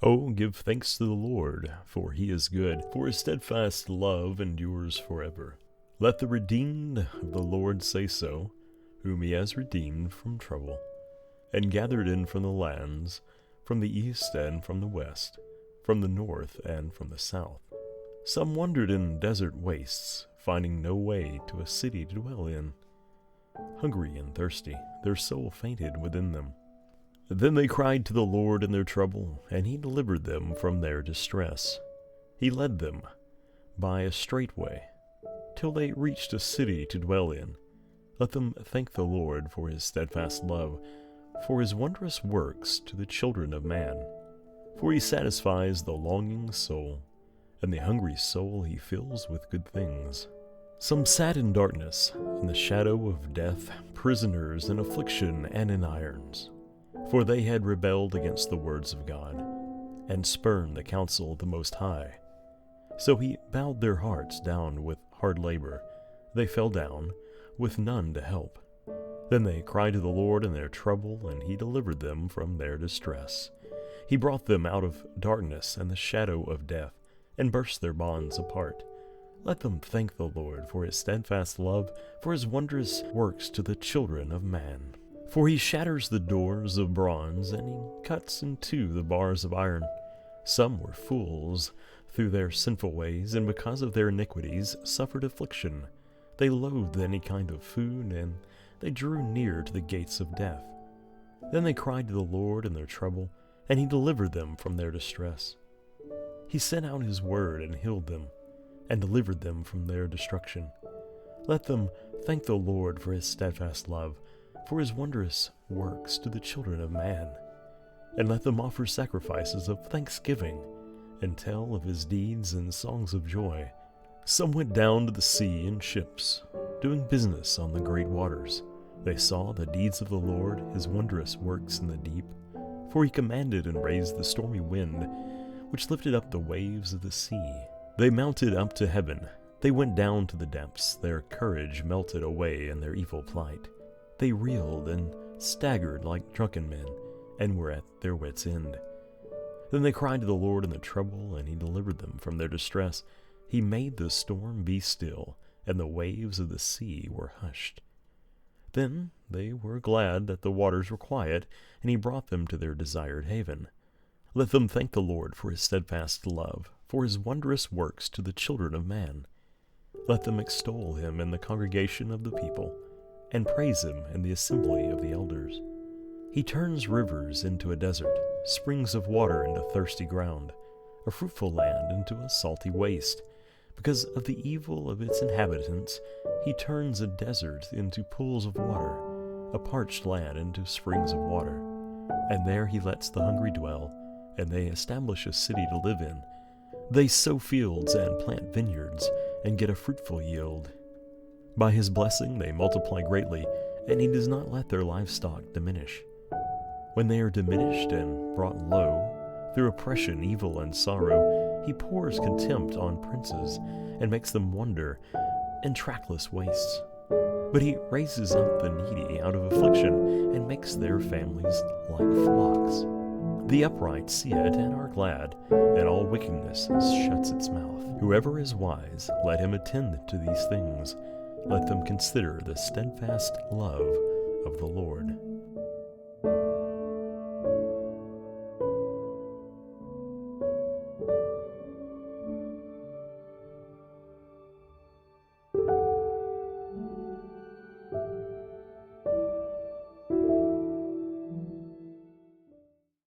Oh, give thanks to the Lord, for he is good, for his steadfast love endures forever. Let the redeemed of the Lord say so, whom he has redeemed from trouble, and gathered in from the lands, from the east and from the west, from the north and from the south. Some wandered in desert wastes, finding no way to a city to dwell in. Hungry and thirsty, their soul fainted within them. Then they cried to the Lord in their trouble, and he delivered them from their distress. He led them by a straight way, till they reached a city to dwell in. Let them thank the Lord for his steadfast love, for his wondrous works to the children of man. For he satisfies the longing soul, and the hungry soul he fills with good things. Some sat in darkness, in the shadow of death, prisoners in affliction and in irons. For they had rebelled against the words of God, and spurned the counsel of the Most High. So he bowed their hearts down with hard labor. They fell down, with none to help. Then they cried to the Lord in their trouble, and he delivered them from their distress. He brought them out of darkness and the shadow of death, and burst their bonds apart. Let them thank the Lord for his steadfast love, for his wondrous works to the children of man. For he shatters the doors of bronze, and he cuts in two the bars of iron. Some were fools through their sinful ways, and because of their iniquities suffered affliction. They loathed any kind of food, and they drew near to the gates of death. Then they cried to the Lord in their trouble, and he delivered them from their distress. He sent out his word and healed them, and delivered them from their destruction. Let them thank the Lord for his steadfast love, for his wondrous works to the children of man. And let them offer sacrifices of thanksgiving, and tell of his deeds and songs of joy. Some went down to the sea in ships, doing business on the great waters. They saw the deeds of the Lord, his wondrous works in the deep. For he commanded and raised the stormy wind, which lifted up the waves of the sea. They mounted up to heaven. They went down to the depths. Their courage melted away in their evil plight. They reeled and staggered like drunken men, and were at their wits' end. Then they cried to the Lord in their trouble, and he delivered them from their distress. He made the storm be still, and the waves of the sea were hushed. Then they were glad that the waters were quiet, and he brought them to their desired haven. Let them thank the Lord for his steadfast love, for his wondrous works to the children of man. Let them extol him in the congregation of the people, and praise him in the assembly of the elders. He turns rivers into a desert, springs of water into thirsty ground, a fruitful land into a salty waste. Because of the evil of its inhabitants, he turns a desert into pools of water, a parched land into springs of water. And there he lets the hungry dwell, and they establish a city to live in. They sow fields and plant vineyards, and get a fruitful yield. By his blessing they multiply greatly, and he does not let their livestock diminish. When they are diminished and brought low, through oppression, evil, and sorrow, he pours contempt on princes, and makes them wander in trackless wastes. But he raises up the needy out of affliction, and makes their families like flocks. The upright see it and are glad, and all wickedness shuts its mouth. Whoever is wise, let him attend to these things. Let them consider the steadfast love of the Lord.